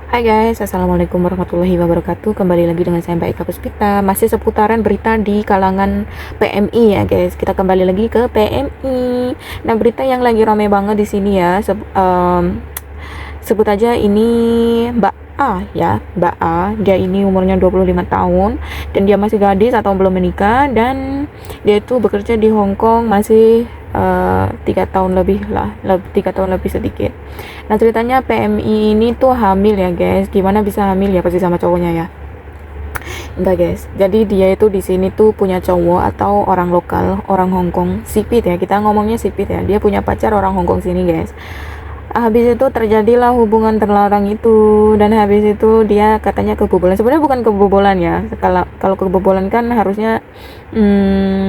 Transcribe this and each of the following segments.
Hai guys, assalamualaikum warahmatullahi wabarakatuh. Kembali lagi dengan saya Mbak Ika Puspita. Masih seputaran berita di kalangan PMI ya guys. Kita kembali lagi ke PMI. Nah, berita yang lagi rame banget di sini ya. Sebut aja ini Mbak A ya, Mbak A. Dia ini umurnya 25 tahun dan dia masih gadis atau belum menikah, dan dia itu bekerja di Hong Kong masih 3 tahun lebih lah, 3 tahun lebih sedikit. Nah, ceritanya PMI ini tuh hamil ya guys. Gimana bisa hamil ya, pasti sama cowoknya ya. Enggak guys, jadi dia itu di sini tuh punya cowok atau orang lokal, orang Hong Kong, sipit ya, kita ngomongnya sipit ya. Dia punya pacar orang Hong Kong sini guys. Habis itu terjadilah hubungan terlarang itu, dan habis itu dia katanya kebobolan. Sebenarnya bukan kebobolan ya, kalau kebobolan kan harusnya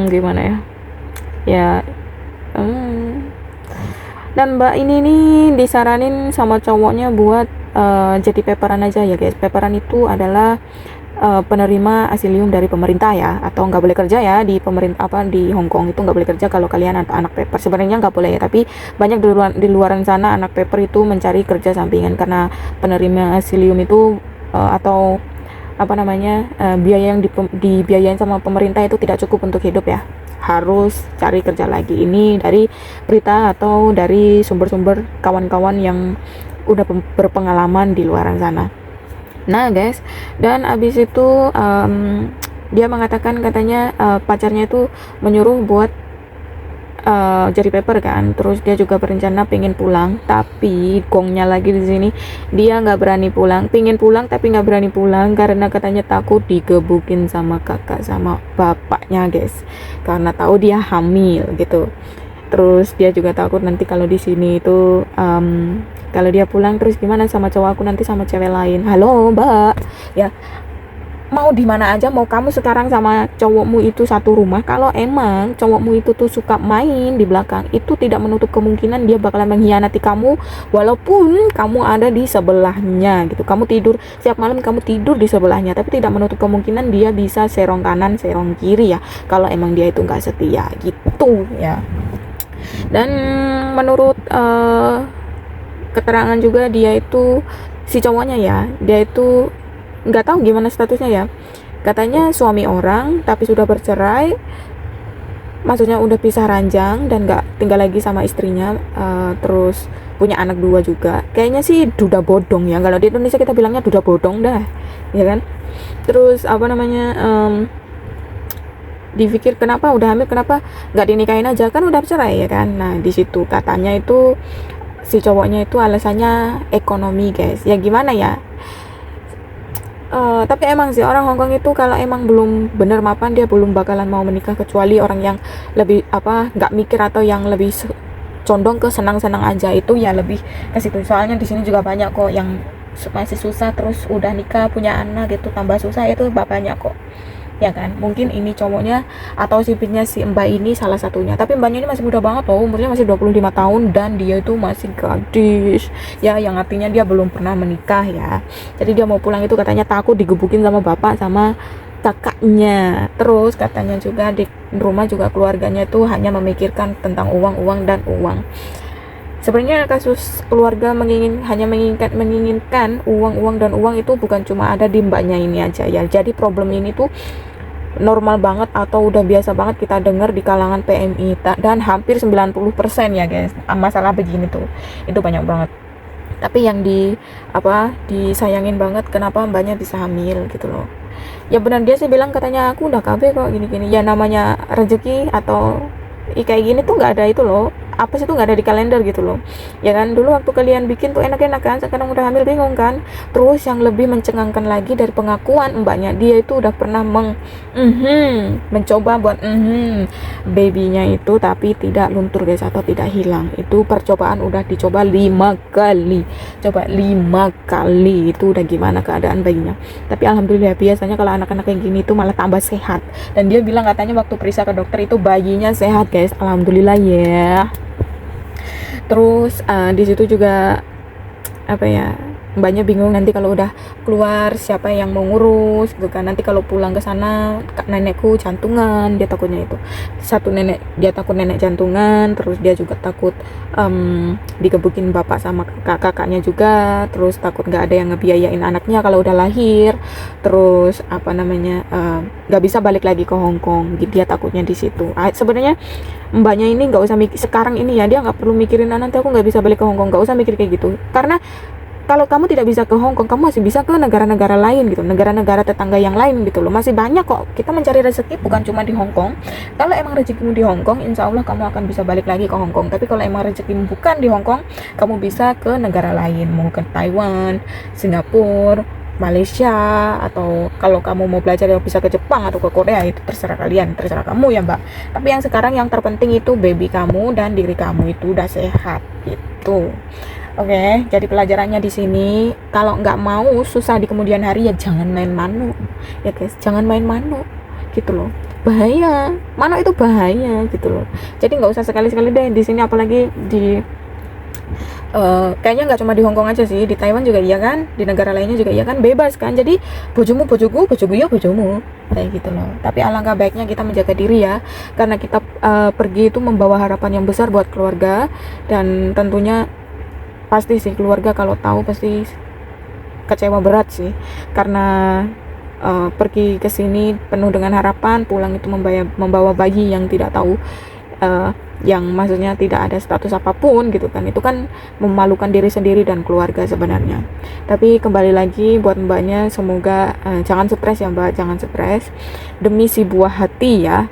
gimana ya, ya dan mbak ini nih disaranin sama cowoknya buat jadi peperan aja ya guys. Peperan itu adalah penerima asilium dari pemerintah ya, atau nggak boleh kerja ya di pemerintah di Hong Kong itu nggak boleh kerja kalau kalian anak paper. Sebenarnya nggak boleh ya, tapi banyak di luaran sana anak paper itu mencari kerja sampingan karena penerima asilium itu atau apa namanya, biaya yang dibiayain sama pemerintah itu tidak cukup untuk hidup ya, harus cari kerja lagi. Ini dari berita atau dari sumber-sumber kawan-kawan yang udah berpengalaman di luaran sana. Nah guys, dan abis itu dia mengatakan katanya pacarnya itu menyuruh buat jadi paper kan. Terus dia juga berencana pengen pulang, tapi gongnya lagi di sini, dia nggak berani pulang. Pengen pulang tapi nggak berani pulang karena katanya takut digebukin sama kakak sama bapaknya guys, karena tahu dia hamil gitu. Terus dia juga takut nanti kalau di sini itu kalau dia pulang terus gimana sama cowok aku nanti sama cewek lain. Halo mbak ya, mau di mana aja, mau kamu sekarang sama cowokmu itu satu rumah, kalau emang cowokmu itu tuh suka main di belakang, itu tidak menutup kemungkinan dia bakalan mengkhianati kamu walaupun kamu ada di sebelahnya gitu. Kamu tidur setiap malam, kamu tidur di sebelahnya, tapi tidak menutup kemungkinan dia bisa serong kanan serong kiri ya, kalau emang dia itu nggak setia gitu ya. Dan menurut keterangan juga dia itu, si cowoknya ya, dia itu nggak tahu gimana statusnya ya, katanya suami orang tapi sudah bercerai, maksudnya udah pisah ranjang dan nggak tinggal lagi sama istrinya, terus punya anak 2 juga. Kayaknya sih duda bodong ya, kalau di Indonesia kita bilangnya duda bodong dah ya kan. Terus apa namanya, dipikir kenapa udah hamil kenapa nggak dinikahin aja, kan udah cerai ya kan. Nah di situ katanya itu si cowoknya itu alasannya ekonomi guys. Ya gimana ya, tapi emang sih orang Hongkong itu kalau emang belum bener mapan, dia belum bakalan mau menikah kecuali orang yang lebih nggak mikir atau yang lebih condong ke senang-senang aja, itu ya lebih ke situ. Soalnya di sini juga banyak kok yang masih susah terus udah nikah punya anak gitu tambah susah, itu bapaknya kok ya kan. Mungkin ini cowoknya atau sipitnya si mbak ini salah satunya, tapi mbaknya ini masih muda banget loh, umurnya masih 25 tahun dan dia itu masih gadis ya, yang artinya dia belum pernah menikah ya. Jadi dia mau pulang itu katanya takut digebukin sama bapak sama kakaknya. Terus katanya juga di rumah juga keluarganya itu hanya memikirkan tentang uang dan uang. Sebenarnya kasus keluarga hanya menginginkan uang dan uang itu bukan cuma ada di mbaknya ini aja ya. Jadi problem ini tuh normal banget atau udah biasa banget kita dengar di kalangan PMI, dan hampir 90% ya guys, masalah begini tuh itu banyak banget. Tapi yang disayangin banget kenapa mbaknya bisa hamil gitu loh. Ya benar, dia sih bilang katanya aku udah KB kok gini-gini ya, namanya rezeki atau kayak gini tuh nggak ada itu loh, apa sih tuh nggak ada di kalender gitu loh ya kan. Dulu waktu kalian bikin tuh enak-enak kan, sekarang udah hamil bingung kan. Terus yang lebih mencengangkan lagi dari pengakuan mbaknya, dia itu udah pernah mencoba buat babynya itu tapi tidak luntur guys, atau tidak hilang. Itu percobaan udah dicoba 5 kali, coba 5 kali, itu udah gimana keadaan bayinya. Tapi alhamdulillah, biasanya kalau anak-anak kayak gini tuh malah tambah sehat, dan dia bilang katanya waktu periksa ke dokter itu bayinya sehat guys, alhamdulillah ya. Terus di situ juga mbaknya bingung nanti kalau udah keluar siapa yang mau ngurus gitu kan. Nanti kalau pulang ke sana nenekku jantungan, dia takutnya itu. Satu nenek, dia takut nenek jantungan, terus dia juga takut digebukin bapak sama kakaknya juga, terus takut nggak ada yang ngebiayain anaknya kalau udah lahir, terus apa namanya nggak bisa balik lagi ke Hong Kong. Dia takutnya di situ. Sebenarnya mbaknya ini nggak usah mikir sekarang ini ya, dia nggak perlu mikirin nanti aku nggak bisa balik ke Hong Kong, nggak usah mikir kayak gitu. Karena kalau kamu tidak bisa ke Hong Kong, kamu masih bisa ke negara-negara lain gitu, negara-negara tetangga yang lain gitu loh. Masih banyak kok, kita mencari rezeki bukan cuma di Hong Kong. Kalau emang rezekimu di Hong Kong, insya Allah kamu akan bisa balik lagi ke Hong Kong. Tapi kalau emang rezekimu bukan di Hong Kong, kamu bisa ke negara lain, mau ke Taiwan, Singapura, Malaysia, atau kalau kamu mau belajar bisa ke Jepang atau ke Korea, itu terserah kalian, terserah kamu ya mbak. Tapi yang sekarang yang terpenting itu baby kamu dan diri kamu itu udah sehat gitu. Oke, jadi pelajarannya di sini, kalau nggak mau susah di kemudian hari ya jangan main mano, ya guys, jangan main mano, gitu loh, bahaya, mano itu bahaya, gitu loh. Jadi nggak usah sekali-sekali deh di sini, apalagi di kayaknya nggak cuma di Hong Kong aja sih, di Taiwan juga iya kan, di negara lainnya juga iya kan, bebas kan. Jadi bojomu bojoku, bojoku ya bojomu, kayak gitu loh. Tapi alangkah baiknya kita menjaga diri ya, karena kita pergi itu membawa harapan yang besar buat keluarga, dan tentunya pasti sih keluarga kalau tahu pasti kecewa berat sih, karena pergi ke sini penuh dengan harapan, pulang itu membawa bayi yang tidak tahu, yang maksudnya tidak ada status apapun gitu kan. Itu kan memalukan diri sendiri dan keluarga sebenarnya. Tapi kembali lagi buat mbaknya, semoga jangan stres ya mbak, jangan stres demi si buah hati ya.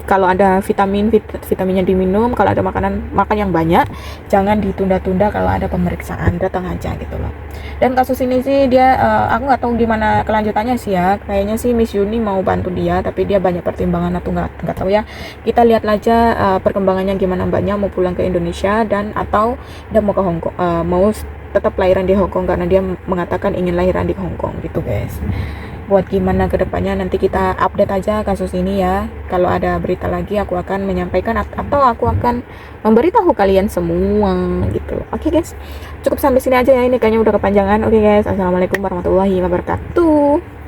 Kalau ada vitaminnya diminum, kalau ada makanan makan yang banyak, jangan ditunda-tunda. Kalau ada pemeriksaan datang aja gitu loh. Dan kasus ini sih dia aku nggak tahu gimana kelanjutannya sih ya, kayaknya sih Miss Yuni mau bantu dia, tapi dia banyak pertimbangan atau nggak tahu ya. Kita lihat aja perkembangannya gimana, mbaknya mau pulang ke Indonesia dan atau dia mau ke Hong Kong, mau tetap lahiran di Hong Kong, karena dia mengatakan ingin lahiran di Hong Kong gitu guys. Buat gimana kedepannya nanti kita update aja kasus ini ya. Kalau ada berita lagi aku akan menyampaikan atau aku akan memberitahu kalian semua gitu. Oke guys, cukup sampai sini aja ya, ini kayaknya udah kepanjangan. Oke guys, assalamualaikum warahmatullahi wabarakatuh.